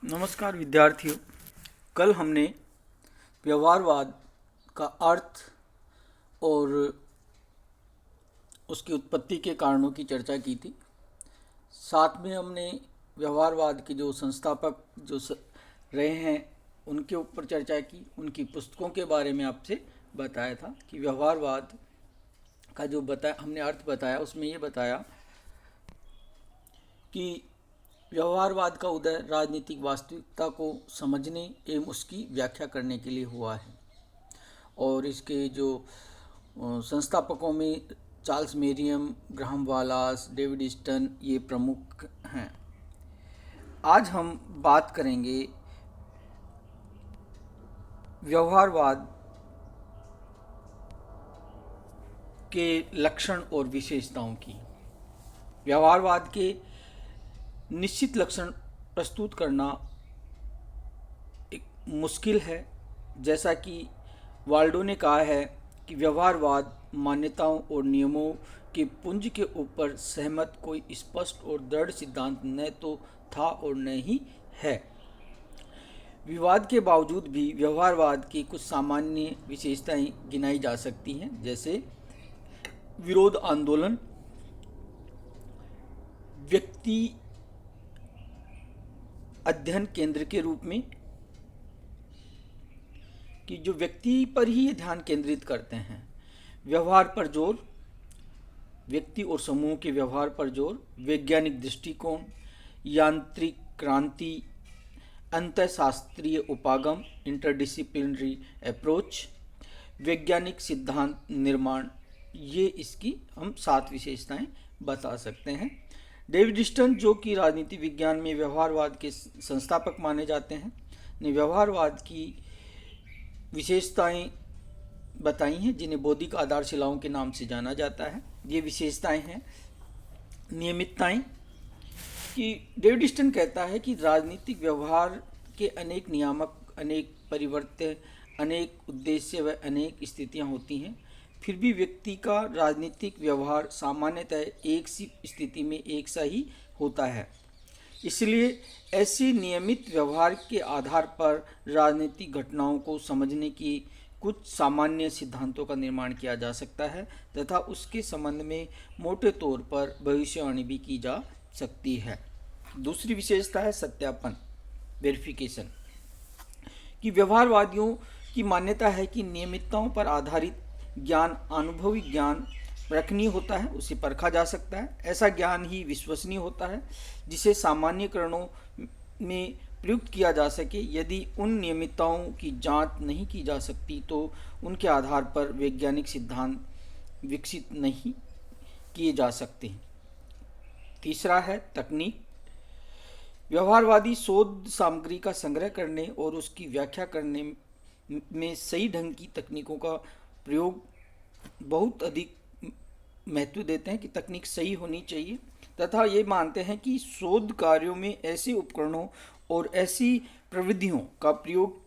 नमस्कार विद्यार्थियों। कल हमने व्यवहारवाद का अर्थ और उसकी उत्पत्ति के कारणों की चर्चा की थी। साथ में हमने व्यवहारवाद के जो संस्थापक रहे हैं उनके ऊपर चर्चा की, उनकी पुस्तकों के बारे में आपसे बताया था कि व्यवहारवाद का जो हमने अर्थ बताया, उसमें ये बताया कि व्यवहारवाद का उदय राजनीतिक वास्तविकता को समझने एवं उसकी व्याख्या करने के लिए हुआ है। और इसके जो संस्थापकों में Charles Merriam, Graham Wallas, David Easton ये प्रमुख हैं। आज हम बात करेंगे व्यवहारवाद के लक्षण और विशेषताओं की। व्यवहारवाद के निश्चित लक्षण प्रस्तुत करना एक मुश्किल है। जैसा कि वाल्डो ने कहा है कि व्यवहारवाद मान्यताओं और नियमों के पुंज के ऊपर सहमत कोई स्पष्ट और दृढ़ सिद्धांत न तो था और न ही है। विवाद के बावजूद भी व्यवहारवाद की कुछ सामान्य विशेषताएं गिनाई जा सकती हैं, जैसे विरोध आंदोलन, व्यक्ति अध्ययन केंद्र के रूप में, कि जो व्यक्ति पर ही ध्यान केंद्रित करते हैं, व्यवहार पर जोर, व्यक्ति और समूह के व्यवहार पर जोर, वैज्ञानिक दृष्टिकोण, यांत्रिक क्रांति, अंतःशास्त्रीय उपागम, इंटरडिसिप्लिनरी अप्रोच, वैज्ञानिक सिद्धांत निर्माण, ये इसकी हम 7 विशेषताएं बता सकते हैं। डेविड ईस्टन, जो कि राजनीति विज्ञान में व्यवहारवाद के संस्थापक माने जाते हैं, ने व्यवहारवाद की विशेषताएं बताई हैं, जिन्हें बौद्धिक आधारशिलाओं के नाम से जाना जाता है। ये विशेषताएं हैं नियमितताएं, कि डेविड ईस्टन कहता है कि राजनीतिक व्यवहार के अनेक नियामक, अनेक परिवर्तन, अनेक उद्देश्य व अनेक स्थितियां होती हैं, फिर भी व्यक्ति का राजनीतिक व्यवहार सामान्यतः एक सी स्थिति में एक सा ही होता है। इसलिए ऐसे नियमित व्यवहार के आधार पर राजनीतिक घटनाओं को समझने की कुछ सामान्य सिद्धांतों का निर्माण किया जा सकता है तथा उसके संबंध में मोटे तौर पर भविष्यवाणी भी की जा सकती है। दूसरी विशेषता है सत्यापन, वेरिफिकेशन, कि व्यवहारवादियों की मान्यता है कि नियमितताओं पर आधारित ज्ञान अनुभवी ज्ञान परखनीय होता है, उसे परखा जा सकता है। ऐसा ज्ञान ही विश्वसनीय होता है जिसे सामान्यकरणों में प्रयुक्त किया जा सके। यदि उन नियमितताओं की जांच नहीं की जा सकती तो उनके आधार पर वैज्ञानिक सिद्धांत विकसित नहीं किए जा सकते। तीसरा है तकनीक। व्यवहारवादी शोध सामग्री का संग्रह करने और उसकी व्याख्या करने में सही ढंग की तकनीकों का प्रयोग बहुत अधिक महत्व देते हैं कि तकनीक सही होनी चाहिए, तथा ये मानते हैं कि शोध कार्यों में ऐसे उपकरणों और ऐसी प्रविधियों का प्रयोग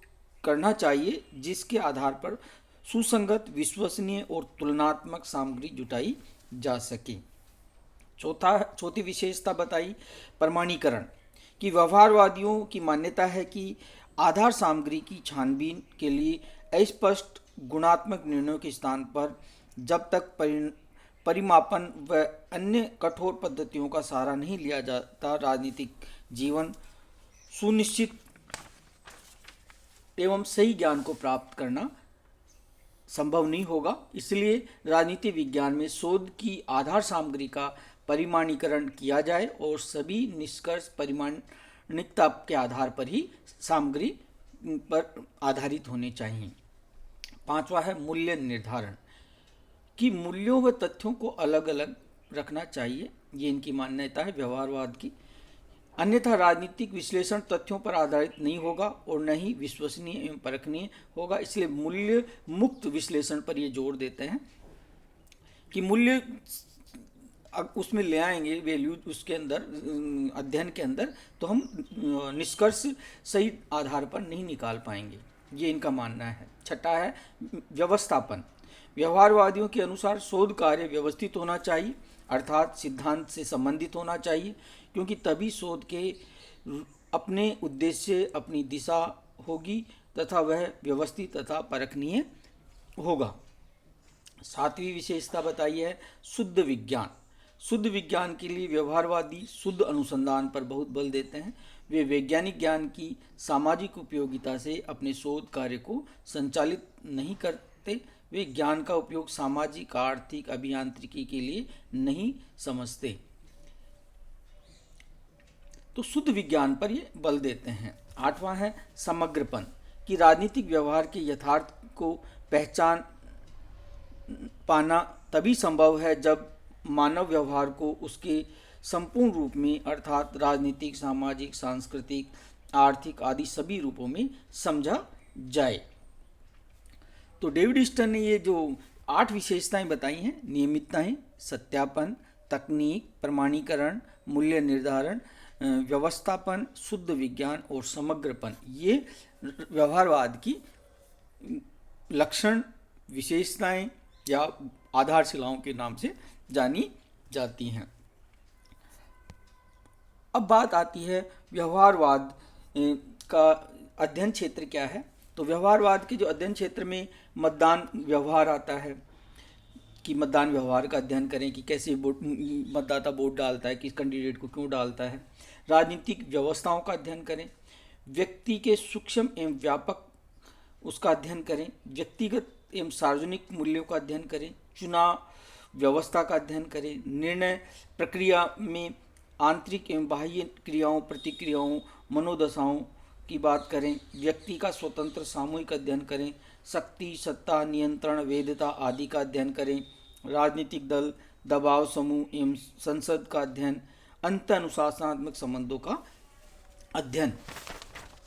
करना चाहिए जिसके आधार पर सुसंगत, विश्वसनीय और तुलनात्मक सामग्री जुटाई जा सके। चौथी विशेषता बताई प्रमाणीकरण, कि व्यवहारवादियों की मान्यता है कि आधार सामग्री की छानबीन के लिए अस्पष्ट गुणात्मक निर्णयों के स्थान पर जब तक परिमापन व अन्य कठोर पद्धतियों का सहारा नहीं लिया जाता, राजनीतिक जीवन सुनिश्चित एवं सही ज्ञान को प्राप्त करना संभव नहीं होगा। इसलिए राजनीति विज्ञान में शोध की आधार सामग्री का परिमाणीकरण किया जाए और सभी निष्कर्ष परिमाणिकता के आधार पर ही सामग्री पर आधारित होने चाहिए। पांचवा है मूल्य निर्धारण, कि मूल्यों व तथ्यों को अलग अलग रखना चाहिए। ये इनकी मान्यता है व्यवहारवाद की। अन्यथा राजनीतिक विश्लेषण तथ्यों पर आधारित नहीं होगा और न ही विश्वसनीय एवं परखनीय होगा। इसलिए मूल्य मुक्त विश्लेषण पर ये जोर देते हैं कि मूल्य उसमें ले आएंगे, वैल्यू उसके अंदर अध्ययन के अंदर, तो हम निष्कर्ष सही आधार पर नहीं निकाल पाएंगे। ये इनका मानना है। छठा है व्यवस्थापन। व्यवहारवादियों के अनुसार शोध कार्य व्यवस्थित होना चाहिए, अर्थात सिद्धांत से संबंधित होना चाहिए, क्योंकि तभी शोध के अपने उद्देश्य, अपनी दिशा होगी तथा वह व्यवस्थित तथा परखनीय होगा। सातवीं विशेषता बताई है शुद्ध विज्ञान। शुद्ध विज्ञान के लिए व्यवहारवादी शुद्ध अनुसंधान पर बहुत बल देते हैं। वे वैज्ञानिक ज्ञान की सामाजिक उपयोगिता से अपने शोध कार्य को संचालित नहीं करते। वे ज्ञान का उपयोग सामाजिक, आर्थिक, अभियांत्रिकी के लिए नहीं समझते। तो शुद्ध विज्ञान पर ये बल देते हैं। आठवां है समग्रपन, कि राजनीतिक व्यवहार के यथार्थ को पहचान पाना तभी संभव है जब मानव व्यवहार को उसके संपूर्ण रूप में अर्थात राजनीतिक, सामाजिक, सांस्कृतिक, आर्थिक आदि सभी रूपों में समझा जाए। तो डेविड ईस्टन ने ये जो 8 विशेषताएं बताई हैं, नियमितताएं, सत्यापन, तकनीक, प्रमाणीकरण, मूल्य निर्धारण, व्यवस्थापन, शुद्ध विज्ञान और समग्रपन, ये व्यवहारवाद की लक्षण, विशेषताएं या आधारशिलाओं के नाम से जानी जाती हैं। अब बात आती है व्यवहारवाद का अध्ययन क्षेत्र क्या है। तो व्यवहारवाद के जो अध्ययन क्षेत्र में मतदान व्यवहार आता है, कि मतदान व्यवहार का अध्ययन करें कि कैसे मतदाता वोट डालता है, किस कैंडिडेट को क्यों डालता है। राजनीतिक व्यवस्थाओं का अध्ययन करें, व्यक्ति के सूक्ष्म एवं व्यापक उसका अध्ययन करें, व्यक्तिगत एवं सार्वजनिक मूल्यों का अध्ययन करें, चुनाव व्यवस्था का अध्ययन करें, निर्णय प्रक्रिया में आंतरिक एवं बाह्य क्रियाओं, प्रतिक्रियाओं, मनोदशाओं की बात करें, व्यक्ति का स्वतंत्र सामूहिक अध्ययन करें, शक्ति, सत्ता, नियंत्रण, वैधता आदि का अध्ययन करें, राजनीतिक दल, दबाव समूह एवं संसद का अध्ययन, अंत अनुशासनात्मक संबंधों का अध्ययन।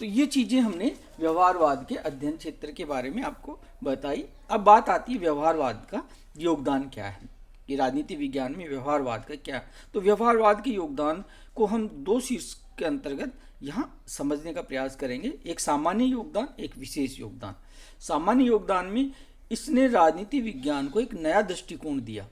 तो ये चीज़ें हमने व्यवहारवाद के अध्ययन क्षेत्र के बारे में आपको बताई। अब बात आती है व्यवहारवाद का योगदान क्या है, कि राजनीति विज्ञान में व्यवहारवाद का क्या है। तो व्यवहारवाद के योगदान को हम 2 शीर्ष के अंतर्गत यहाँ समझने का प्रयास करेंगे, एक सामान्य योगदान, एक विशेष योगदान। सामान्य योगदान में इसने राजनीति विज्ञान को एक नया दृष्टिकोण दिया,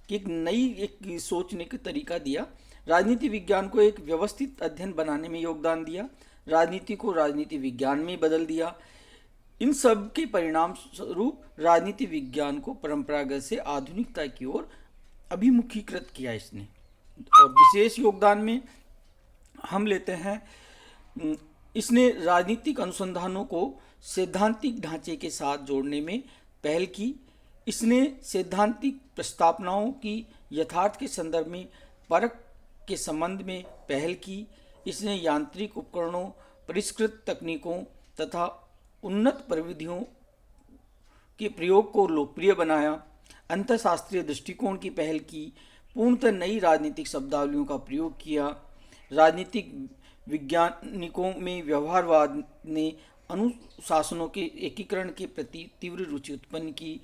कि एक नई सोचने का तरीका दिया, राजनीति विज्ञान को एक व्यवस्थित अध्ययन बनाने में योगदान दिया, राजनीति को राजनीति विज्ञान में बदल दिया। इन सब के परिणाम स्वरूप राजनीति विज्ञान को परंपरागत से आधुनिकता की ओर अभिमुखीकृत किया इसने। और विशेष योगदान में हम लेते हैं, इसने राजनीतिक अनुसंधानों को सैद्धांतिक ढांचे के साथ जोड़ने में पहल की। इसने सैद्धांतिक प्रस्तावनाओं की यथार्थ के संदर्भ में परख के संबंध में पहल की। इसने यांत्रिक उपकरणों, परिष्कृत तकनीकों तथा उन्नत प्रविधियों के प्रयोग को लोकप्रिय बनाया। अंतःशास्त्रीय दृष्टिकोण की पहल की। पूर्णतः नई राजनीतिक शब्दावलियों का प्रयोग किया। राजनीतिक वैज्ञानिकों में व्यवहारवाद ने अनुशासनों के एकीकरण के प्रति तीव्र रुचि उत्पन्न की।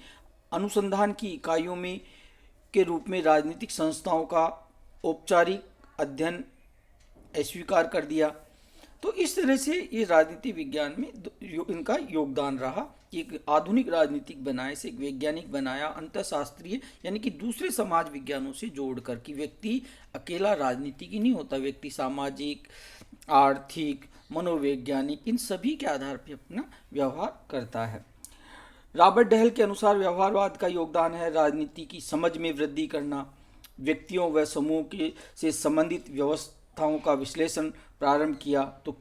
अनुसंधान की इकाइयों में के रूप में राजनीतिक संस्थाओं का औपचारिक अध्ययन अस्वीकार कर दिया। तो इस तरह से ये राजनीति विज्ञान में इनका योगदान रहा, एक आधुनिक राजनीतिक बनाए से एक वैज्ञानिक बनाया, अंतःशास्त्रीय यानी कि दूसरे समाज विज्ञानों से जोड़कर, कि व्यक्ति अकेला राजनीतिक ही नहीं होता, व्यक्ति सामाजिक, आर्थिक, मनोवैज्ञानिक इन सभी के आधार पर अपना व्यवहार करता है। रॉबर्ट डहल के अनुसार व्यवहारवाद का योगदान है राजनीति की समझ में वृद्धि करना, व्यक्तियों व समूह के से संबंधित व्यवस्थाओं का विश्लेषण प्रारंभ किया। तो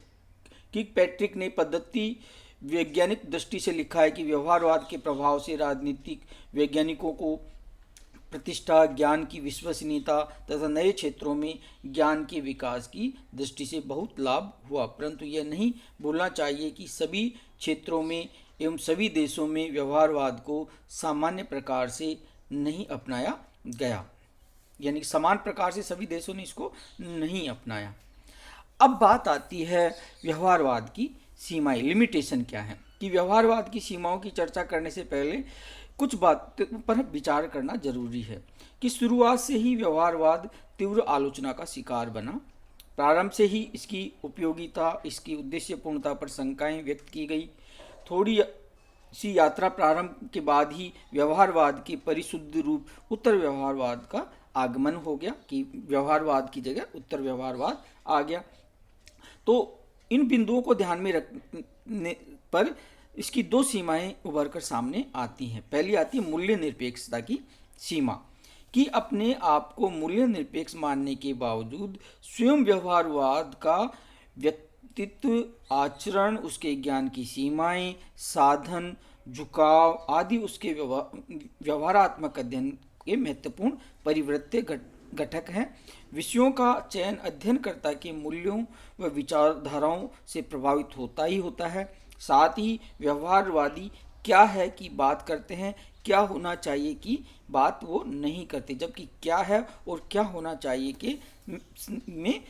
किर्कपैट्रिक ने पद्धति वैज्ञानिक दृष्टि से लिखा है कि व्यवहारवाद के प्रभाव से राजनीतिक वैज्ञानिकों को प्रतिष्ठा, ज्ञान की विश्वसनीयता तथा नए क्षेत्रों में ज्ञान के विकास की दृष्टि से बहुत लाभ हुआ। परंतु यह नहीं भूलना चाहिए कि सभी क्षेत्रों में एवं सभी देशों में व्यवहारवाद को सामान्य प्रकार से नहीं अपनाया गया, यानी समान प्रकार से सभी देशों ने इसको नहीं अपनाया। अब बात आती है व्यवहारवाद की सीमाएं, लिमिटेशन क्या है। कि व्यवहारवाद की सीमाओं की चर्चा करने से पहले कुछ बातों पर विचार करना जरूरी है। कि शुरुआत से ही व्यवहारवाद तीव्र आलोचना का शिकार बना। प्रारंभ से ही इसकी उपयोगिता, इसकी उद्देश्यपूर्णता पर शंकाएं व्यक्त की गई। थोड़ी सी यात्रा प्रारंभ के बाद ही व्यवहारवाद के परिशुद्ध रूप उत्तर व्यवहारवाद का आगमन हो गया, कि व्यवहारवाद की जगह उत्तर व्यवहारवाद आ गया। तो इन बिंदुओं को ध्यान में रखने पर इसकी दो सीमाएं उभर कर सामने आती हैं। पहली आती है मूल्य निरपेक्षता की सीमा, कि अपने आप को मूल्य निरपेक्ष मानने के बावजूद स्वयं व्यवहारवाद का व्यक्तित्व, आचरण, उसके ज्ञान की सीमाएं, साधन, झुकाव आदि उसके व्यवहारात्मक अध्ययन के महत्वपूर्ण परिवृत्य घटक हैं। विषयों का चयन अध्ययनकर्ता के मूल्यों व विचारधाराओं से प्रभावित होता ही होता है। साथ ही व्यवहारवादी क्या है कि बात करते हैं, क्या होना चाहिए कि बात वो नहीं करते, जबकि क्या है और क्या होना चाहिए के में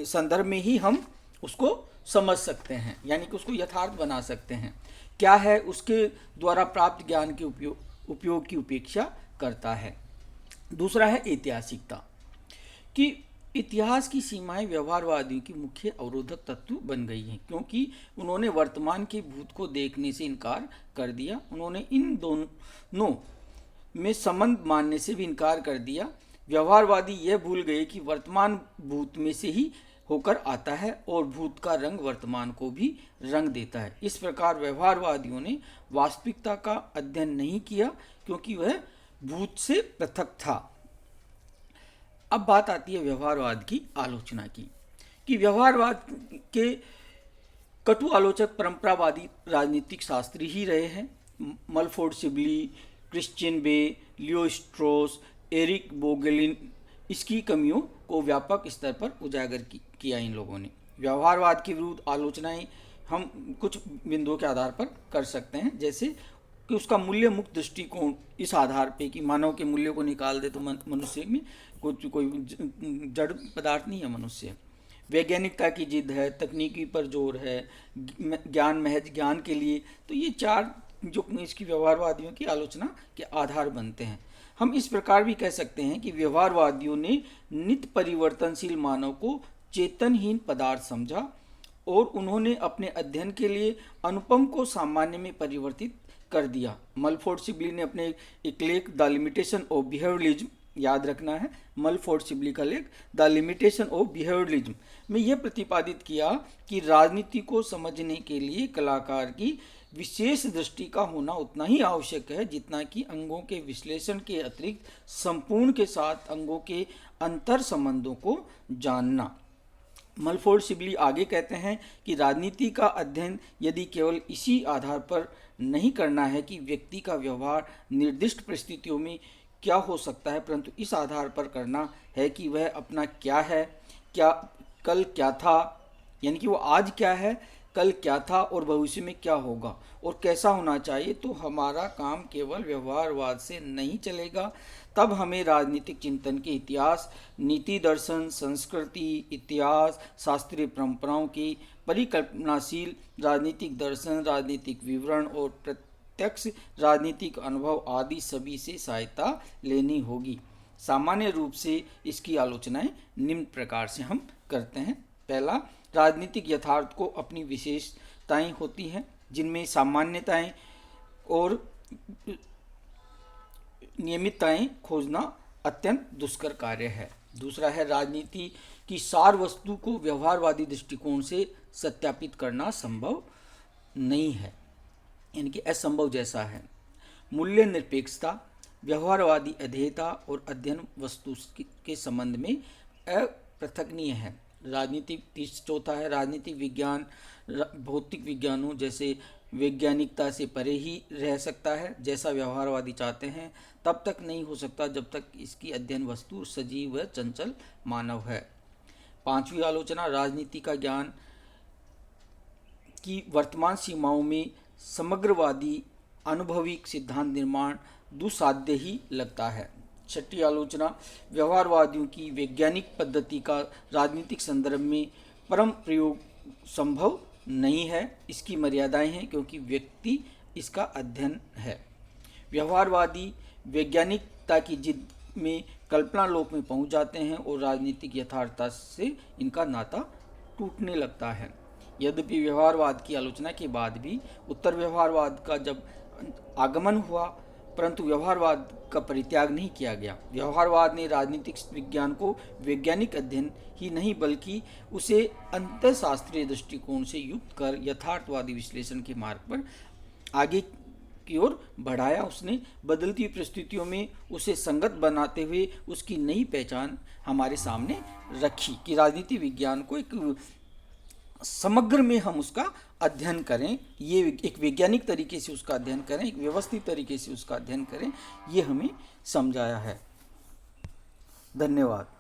संदर्भ में ही हम उसको समझ सकते हैं, यानी कि उसको यथार्थ बना सकते हैं। क्या है उसके द्वारा प्राप्त ज्ञान के उपयोग की उपेक्षा करता है। दूसरा है ऐतिहासिकता, कि इतिहास की सीमाएं व्यवहारवादियों की मुख्य अवरोधक तत्व बन गई हैं, क्योंकि उन्होंने वर्तमान के भूत को देखने से इनकार कर दिया। उन्होंने इन दोनों में संबंध मानने से भी इनकार कर दिया। व्यवहारवादी यह भूल गए कि वर्तमान भूत में से ही होकर आता है और भूत का रंग वर्तमान को भी रंग देता है। इस प्रकार व्यवहारवादियों ने वास्तविकता का अध्ययन नहीं किया, क्योंकि वह भूत से पृथक था। अब बात आती है व्यवहारवाद की आलोचना की, कि व्यवहारवाद के कटु आलोचक परंपरावादी राजनीतिक शास्त्री ही रहे हैं। मलफोर्ड सिबली, क्रिश्चियन बे, लियो स्ट्रॉस, एरिक बोगेलिन इसकी कमियों को व्यापक स्तर पर उजागर किया इन लोगों ने। व्यवहारवाद के विरुद्ध आलोचनाएं हम कुछ बिंदुओं के आधार पर कर सकते हैं, जैसे कि उसका मूल्य मुक्त दृष्टिकोण इस आधार पे कि मानव के मूल्य को निकाल दे तो मनुष्य में कोई जड़ पदार्थ नहीं है मनुष्य। वैज्ञानिकता की जिद है, तकनीकी पर जोर है, ज्ञान महज ज्ञान के लिए, तो ये चार जो इसकी व्यवहारवादियों की आलोचना के आधार बनते हैं। हम इस प्रकार भी कह सकते हैं कि व्यवहारवादियों ने नित्य परिवर्तनशील मानव को चेतनहीन पदार्थ समझा और उन्होंने अपने अध्ययन के लिए अनुपम को सामान्य में परिवर्तित कर दिया। मलफोर्ड सिबली ने अपने एक लेख द लिमिटेशन ऑफ बिहेवियरलिज्म, याद रखना है मलफोर्ड सिबली का लेख द लिमिटेशन ऑफ बिहेवियरलिज्म में यह प्रतिपादित किया कि राजनीति को समझने के लिए कलाकार की विशेष दृष्टि का होना उतना ही आवश्यक है जितना कि अंगों के विश्लेषण के अतिरिक्त संपूर्ण के साथ अंगों के अंतर संबंधों को जानना। मलफोर्ड सिबली आगे कहते हैं कि राजनीति का अध्ययन यदि केवल इसी आधार पर नहीं करना है कि व्यक्ति का व्यवहार निर्दिष्ट परिस्थितियों में क्या हो सकता है, परंतु इस आधार पर करना है कि वह अपना क्या है, क्या कल क्या था, यानी कि वो आज क्या है, कल क्या था और भविष्य में क्या होगा और कैसा होना चाहिए। तो हमारा काम केवल व्यवहारवाद से नहीं चलेगा। तब हमें राजनीतिक चिंतन के इतिहास, नीति दर्शन, संस्कृति, इतिहास, शास्त्रीय परंपराओं की परिकल्पनाशील राजनीतिक दर्शन, राजनीतिक विवरण और प्रत्यक्ष राजनीतिक अनुभव आदि सभी से सहायता लेनी होगी। सामान्य रूप से इसकी आलोचनाएं निम्न प्रकार से हम करते हैं। पहला, राजनीतिक यथार्थ को अपनी विशेषताएं होती हैं जिनमें सामान्यताएं और नियमितताएं खोजना अत्यंत दुष्कर कार्य है। दूसरा है, राजनीति की सार वस्तु को व्यवहारवादी दृष्टिकोण से सत्यापित करना संभव नहीं है, यानी कि असंभव जैसा है। मूल्य निरपेक्षता, व्यवहारवादी अध्येयता और अध्ययन वस्तु के संबंध में अपृथकनीय है। चौथा है, राजनीतिक विज्ञान भौतिक विज्ञानों जैसे वैज्ञानिकता से परे ही रह सकता है जैसा व्यवहारवादी चाहते हैं, तब तक नहीं हो सकता जब तक इसकी अध्ययन वस्तु सजीव व चंचल मानव है। पांचवी आलोचना, राजनीति का ज्ञान की वर्तमान सीमाओं में समग्रवादी अनुभविक सिद्धांत निर्माण दुसाध्य ही लगता है। छठी आलोचना, व्यवहारवादियों की वैज्ञानिक पद्धति का राजनीतिक संदर्भ में परम प्रयोग संभव नहीं है। इसकी मर्यादाएं हैं क्योंकि व्यक्ति इसका अध्ययन है। व्यवहारवादी वैज्ञानिकता की जिद में कल्पना लोक में पहुंच जाते हैं और राजनीतिक यथार्थता से इनका नाता टूटने लगता है। यद्यपि व्यवहारवाद की आलोचना के बाद भी उत्तर व्यवहारवाद का जब आगमन हुआ, परंतु व्यवहारवाद का परित्याग नहीं किया गया। व्यवहारवाद ने राजनीतिक विज्ञान को वैज्ञानिक अध्ययन ही नहीं बल्कि उसे अंतःशास्त्रीय दृष्टिकोण से युक्त कर यथार्थवादी विश्लेषण के मार्ग पर आगे की ओर बढ़ाया। उसने बदलती हुई परिस्थितियों में उसे संगत बनाते हुए उसकी नई पहचान हमारे सामने रखी कि राजनीति विज्ञान को एक समग्र में हम उसका अध्ययन करें, ये एक वैज्ञानिक तरीके से उसका अध्ययन करें, एक व्यवस्थित तरीके से उसका अध्ययन करें, ये हमें समझाया है। धन्यवाद।